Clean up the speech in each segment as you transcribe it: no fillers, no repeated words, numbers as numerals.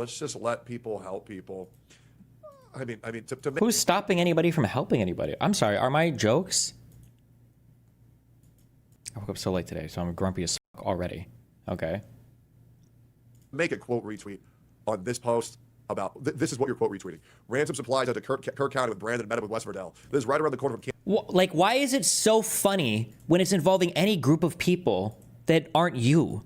Let's just let people help people. I mean, to make... Who's stopping anybody from helping anybody? I'm sorry, are my jokes? I woke up so late today, so I'm grumpy as fuck already. Okay. Make a quote retweet on this post about, this is what you're quote retweeting. Ransom supplies out to Kirk County with Brandon and met up with West Verdell. This is right around the corner from Like, why is it so funny when it's involving any group of people that aren't you?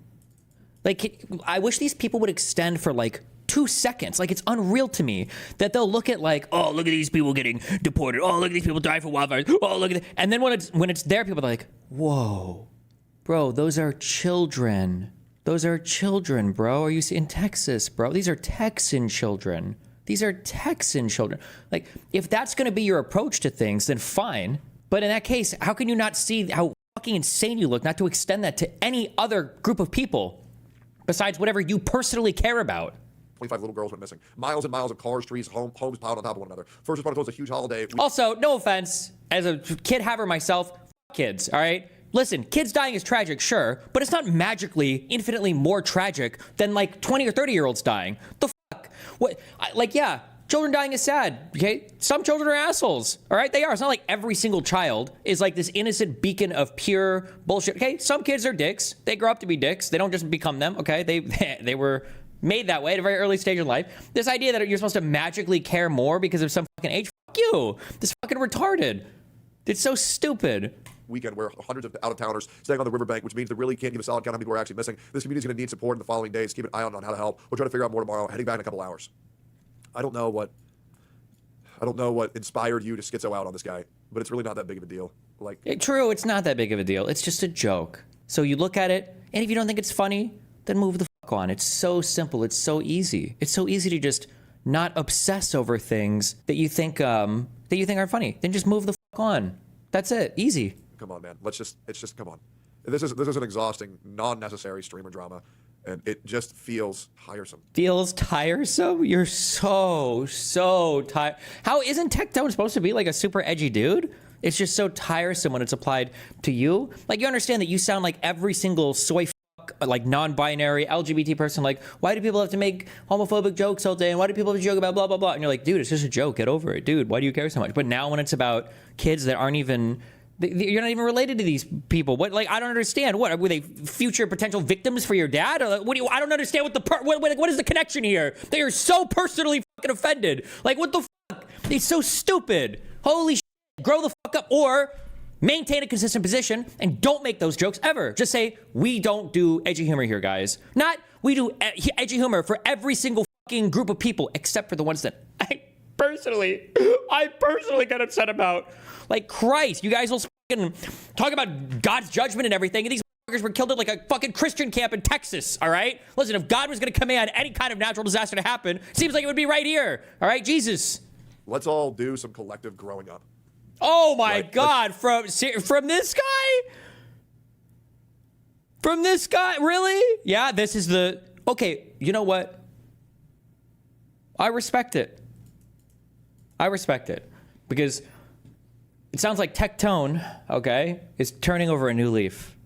Like, I wish these people would extend for like 2 seconds. Like, it's unreal to me that they'll look at like, oh, look at these people getting deported. Oh, look at these people dying from wildfires. Oh, look at that. And then when it's there, people are like, whoa, bro, those are children. Those are children, bro. Are you in Texas, bro? These are Texan children. These are Texan children. Like, if that's going to be your approach to things, then fine. But in that case, how can you not see how fucking insane you look not to extend that to any other group of people besides whatever you personally care about? 25 little girls went missing. Miles and miles of cars, trees, homes piled on top of one another. First responders told us a huge holiday. Also, no offense, as a kid haver myself, kids, all right? Listen, kids dying is tragic, sure, but it's not magically infinitely more tragic than like 20 or 30-year-olds dying. The fuck? What? Like, yeah, children dying is sad, okay? Some children are assholes, all right? They are. It's not like every single child is like this innocent beacon of pure bullshit. Okay, some kids are dicks. They grow up to be dicks. They don't just become them, okay? They were made that way at a very early stage in life. This idea that you're supposed to magically care more because of some fucking age, fuck you. This fucking retarded. It's so stupid. Weekend where hundreds of out-of-towners staying on the riverbank, which means they really can't give a solid count of how many people are actually missing. This community is going to need support in the following days. Keep an eye on how to help. We'll try to figure out more tomorrow. Heading back in a couple hours. I don't know what inspired you to schizo out on this guy, but it's really not that big of a deal. Like, true, it's not that big of a deal. It's just a joke. So you look at it, and if you don't think it's funny, then move the fuck on. It's so simple. It's so easy. It's so easy to just not obsess over things that you think are funny. Then just move the fuck on. That's it. Easy. Come on, man. It's just come on. This is an exhausting, non-necessary streamer drama, and it just feels tiresome. Feels tiresome? You're so tired. How isn't Tectone supposed to be like a super edgy dude? It's just so tiresome when it's applied to you. Like, you understand that you sound like every single soy like non-binary LGBT person. Like, why do people have to make homophobic jokes all day? And why do people have to joke about blah, blah, blah? And you're like, dude, it's just a joke. Get over it. Dude, why do you care so much? But now when it's about kids that aren't even, you're not even related to these people. What, like, I don't understand. What, were they future potential victims for your dad? Or what do you, I don't understand what is the connection here? They are so personally fucking offended. Like, what the fuck? It's so stupid. Holy shit. Grow the fuck up, or maintain a consistent position and don't make those jokes ever. Just say, we don't do edgy humor here, guys. Not, we do edgy humor for every single fucking group of people, except for the ones that I personally get upset about. Like, Christ, you guys will fucking talk about God's judgment and everything, and these motherfuckers were killed at like a fucking Christian camp in Texas, all right? Listen, if God was going to command any kind of natural disaster to happen, seems like it would be right here, all right? Jesus. Let's all do some collective growing up. Oh my God! From this guy? From this guy? Really? Yeah, this is the... Okay, you know what? I respect it. I respect it. Because it sounds like Tectone, okay, is turning over a new leaf.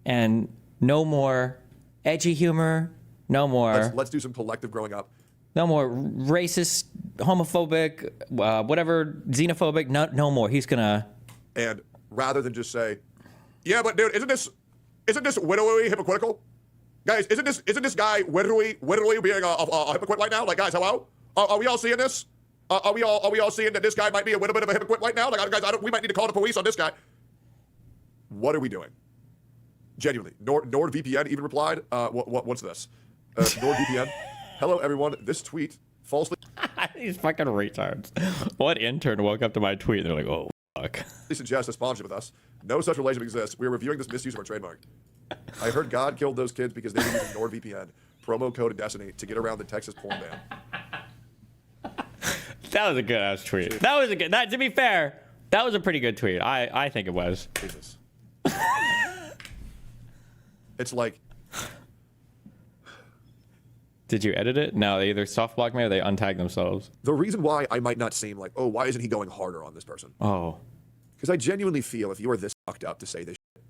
And no more edgy humor, no more... Let's do some collective growing up. No more racist, homophobic, whatever, xenophobic. No more. He's gonna. And rather than just say, "Yeah, but dude, isn't this widowy hypocritical, guys? Isn't this guy widowy being a hypocrite right now? Like, guys, hello? Are we all seeing this? Are we all seeing that this guy might be a little bit of a hypocrite right now? Like, guys, we might need to call the police on this guy. What are we doing? Genuinely, NordVPN even replied. What's this? NordVPN. Hello, everyone. This tweet falsely... These fucking retards. What intern woke up to my tweet and they're like, oh, fuck. They suggest a sponsorship with us. No such relationship exists. We are reviewing this misuse of our trademark. I heard God killed those kids because they were using NordVPN, promo code Destiny, to get around the Texas porn ban. That was a good-ass tweet. That was a good... to be fair, that was a pretty good tweet. I think it was. Jesus. It's like... Did you edit it? No, they either soft block me or they untag themselves. The reason why I might not seem like, oh, why isn't he going harder on this person? Oh. Because I genuinely feel if you are this fucked up to say this shit,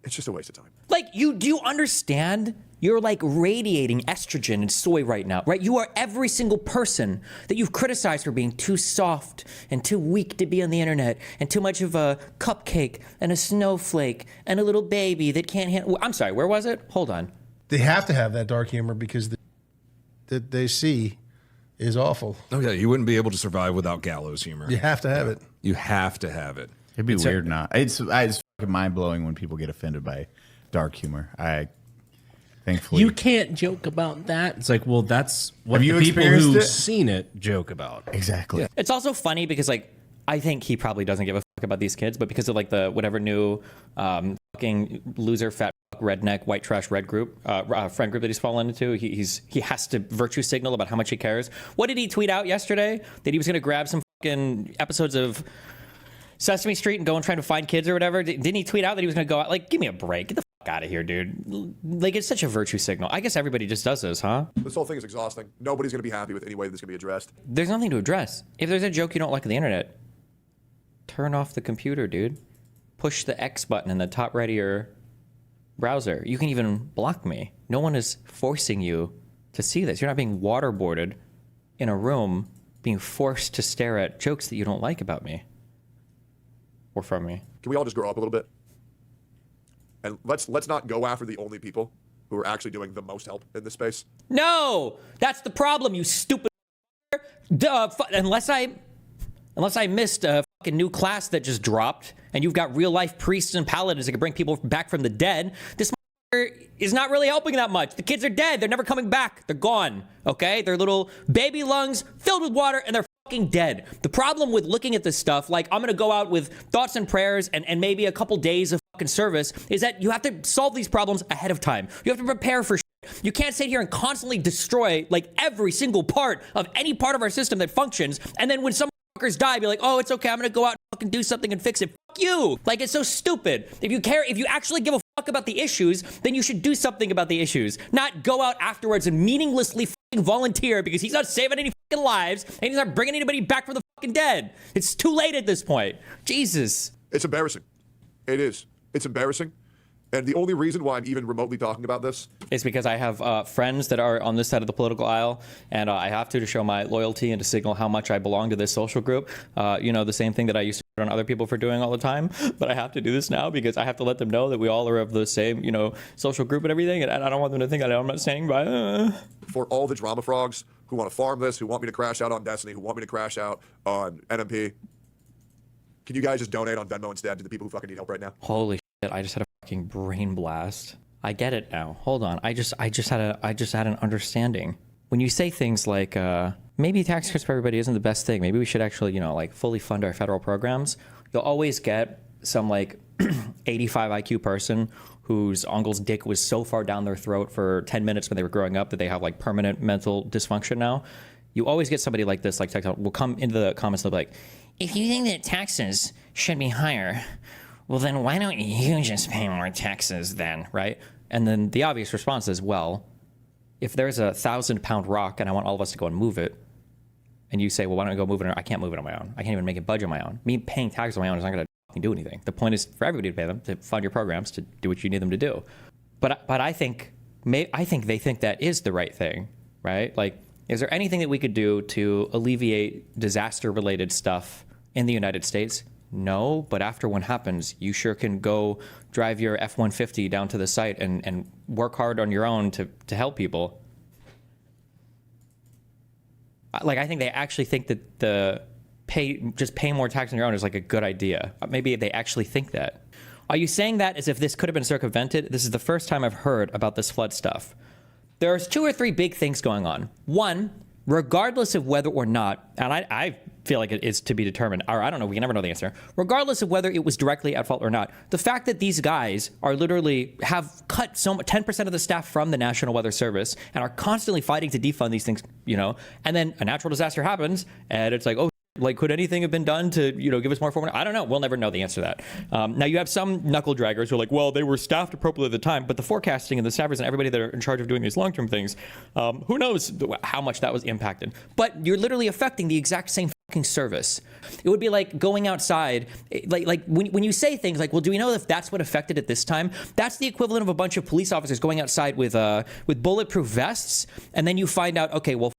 It's just a waste of time. Like, do you understand? You're like radiating estrogen and soy right now, right? You are every single person that you've criticized for being too soft and too weak to be on the internet and too much of a cupcake and a snowflake and a little baby that can't handle. I'm sorry, where was it? Hold on. They have to have that dark humor because that they see is awful. Oh yeah, you wouldn't be able to survive without gallows humor. You have to have it. You have to have it. It'd be weird not. It's fucking mind blowing when people get offended by dark humor. Thankfully, You can't joke about that. It's like, well, that's what Have you the people experienced who've it? seen it joke about. exactly. It's also funny because, like, I think he probably doesn't give a fuck about these kids, but because of like the whatever new fucking loser, fat, redneck, white trash, red group, friend group that he's fallen into, he has to virtue signal about how much he cares. What did he tweet out yesterday? That he was going to grab some fucking episodes of Sesame Street and go and try to find kids or whatever. Didn't he tweet out that he was going to go out? Like, give me a break. Get the fuck out of here, dude. Like, it's such a virtue signal. I guess everybody just does this, huh? This whole thing is exhausting. Nobody's going to be happy with any way this can be addressed. There's nothing to address. If there's a joke you don't like on the internet, turn off the computer, dude. Push the X button in the top right of your browser. You can even block me. No one is forcing you to see this. You're not being waterboarded in a room, being forced to stare at jokes that you don't like about me or from me. Can we all just grow up a little bit? And let's not go after the only people who are actually doing the most help in this space. No, that's the problem, you stupid. Duh, unless I missed a fucking new class that just dropped, and you've got real life priests and paladins that can bring people back from the dead. This is not really helping that much. The kids are dead. They're never coming back. They're gone. Okay, they're little baby lungs filled with water, and they're fucking dead. The problem with looking at this stuff, like I'm gonna go out with thoughts and prayers and maybe a couple days of fucking service, is that you have to solve these problems ahead of time. You have to prepare for shit. You can't sit here and constantly destroy like every single part of any part of our system that functions, and then when some fuckers die, be like, oh, it's okay, I'm gonna go out and fucking do something and fix it. Fuck you. Like, it's so stupid. If you actually give a fuck about the issues, then you should do something about the issues, not go out afterwards and meaninglessly fucking volunteer because he's not saving any fucking lives and he's not bringing anybody back from the fucking dead. It's too late at this point. Jesus. It's embarrassing. It is. It's embarrassing. And the only reason why I'm even remotely talking about this It's because I have friends that are on this side of the political aisle, and I have to show my loyalty and to signal how much I belong to this social group. The same thing that I used to put on other people for doing all the time, but I have to do this now because I have to let them know that we all are of the same, social group and everything, and I don't want them to think I'm not standing by. for all the drama frogs who want to farm this, who want me to crash out on Destiny, who want me to crash out on NMP. Can you guys just donate on Venmo instead to the people who fucking need help right now? Holy shit! I just had a fucking brain blast. I get it now. Hold on. I just had an understanding. When you say things like maybe tax cuts for everybody isn't the best thing. Maybe we should actually fully fund our federal programs. You'll always get some like 85 IQ person whose uncle's dick was so far down their throat for 10 minutes when they were growing up that they have like permanent mental dysfunction now. You always get somebody like this, like Tectone, will come into the comments and they'll be like, if you think that taxes should be higher, well, then why don't you just pay more taxes then, right? And then the obvious response is, well, if there's a 1,000-pound rock and I want all of us to go and move it, and you say, well, why don't I go move it? I can't move it on my own. I can't even make it budge on my own. Me paying taxes on my own is not going to do anything. The point is for everybody to pay them, to fund your programs, to do what you need them to do. But I think they think that is the right thing, right? Like, is there anything that we could do to alleviate disaster-related stuff in the United States? No, but after one happens, you sure can go drive your F-150 down to the site and work hard on your own to help people. Like, I think they actually think that just pay more tax on your own is like a good idea. Maybe they actually think that. Are you saying that as if this could have been circumvented? This is the first time I've heard about this flood stuff. There's 2 or 3 big things going on. One, regardless of whether or not, and I feel like it is to be determined, or I don't know, we can never know the answer. Regardless of whether it was directly at fault or not, the fact that these guys are literally have cut 10% of the staff from the National Weather Service and are constantly fighting to defund these things, and then a natural disaster happens and it's like, oh, Like, could anything have been done to, give us more information? I don't know. We'll never know the answer to that. Now, you have some knuckle draggers who are like, well, they were staffed appropriately at the time, but the forecasting and the staffers and everybody that are in charge of doing these long-term things, who knows how much that was impacted. But you're literally affecting the exact same fucking service. It would be like going outside, like when you say things like, well, do we know if that's what affected it this time? That's the equivalent of a bunch of police officers going outside with bulletproof vests, and then you find out, okay, well,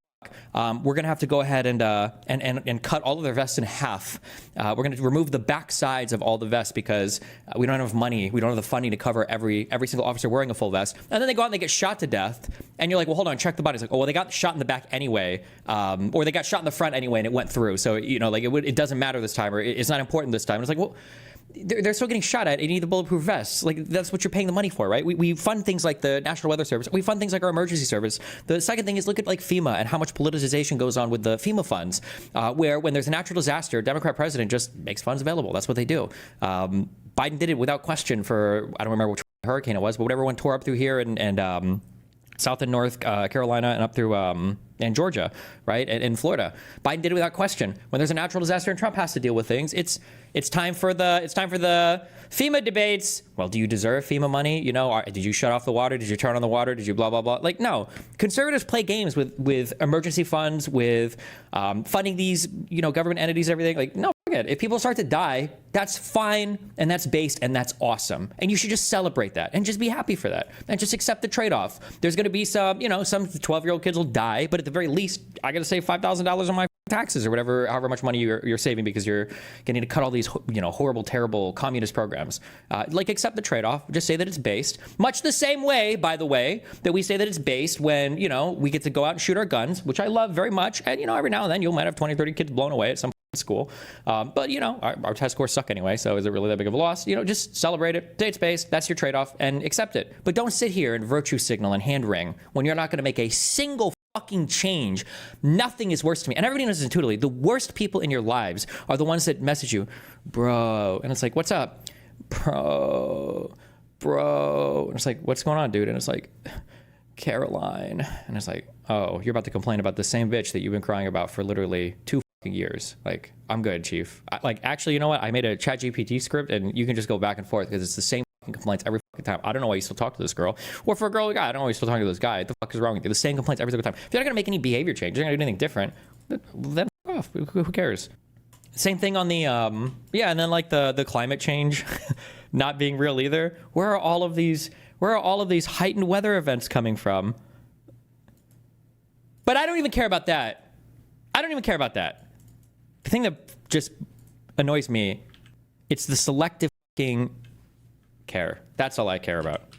we're going to have to go ahead and cut all of their vests in half. We're going to remove the back sides of all the vests because we don't have enough money. We don't have the funding to cover every single officer wearing a full vest. And then they go out and they get shot to death. And you're like, well, hold on, check the body. It's like, oh, well, they got shot in the back anyway. Or they got shot in the front anyway and it went through. So, it doesn't matter this time, or it's not important this time. And it's like, well, they're still getting shot at and you need the bulletproof vests. Like, that's what you're paying the money for, right? We fund things like the National Weather Service. We fund things like our emergency service. The second thing is look at like FEMA and how much politicization goes on with the FEMA funds, where when there's a natural disaster, Democrat president just makes funds available. That's what they do. Biden did it without question for, I don't remember which hurricane it was, but whatever one tore up through here and South and North Carolina and up through and Georgia, right, and Florida. Biden did it without question. When there's a natural disaster and Trump has to deal with things, it's time for the FEMA debates. Well, do you deserve FEMA money? Did you shut off the water? Did you turn on the water? Did you blah blah blah? Like, no. Conservatives play games with emergency funds, with funding these government entities, everything. Like, no. If people start to die, that's fine, and that's based, and that's awesome. And you should just celebrate that and just be happy for that and just accept the trade-off. There's going to be some 12-year-old kids will die, but at the very least, I got to save $5,000 on my taxes or whatever, however much money you're saving because you're getting to cut all these, horrible, terrible communist programs. Accept the trade-off. Just say that it's based. Much the same way, by the way, that we say that it's based when, we get to go out and shoot our guns, which I love very much. And, every now and then you might have 20, 30 kids blown away at some school. But, our test scores suck anyway, so is it really that big of a loss? Just celebrate it, say it's based, that's your trade-off, and accept it. But don't sit here and virtue signal and hand wring when you're not going to make a single fucking change. Nothing is worse to me. And everybody knows this intuitively. The worst people in your lives are the ones that message you, bro. And it's like, what's up? Bro. And it's like, what's going on, dude? And it's like, Caroline. And it's like, oh, you're about to complain about the same bitch that you've been crying about for literally 2 years. Like, I'm good, chief. Actually, you know what? I made a ChatGPT script and you can just go back and forth because it's the same complaints every time. I don't know why you still talk to this girl. Or for a girl or a guy, I don't know why you still talking to this guy. What the fuck is wrong with you? The same complaints every single time. If you're not going to make any behavior change, you're not going to do anything different, then fuck off. Who cares? Same thing on the, and then like the climate change not being real either. Where are all of these heightened weather events coming from? But I don't even care about that. The thing that just annoys me, it's the selective care. That's all I care about.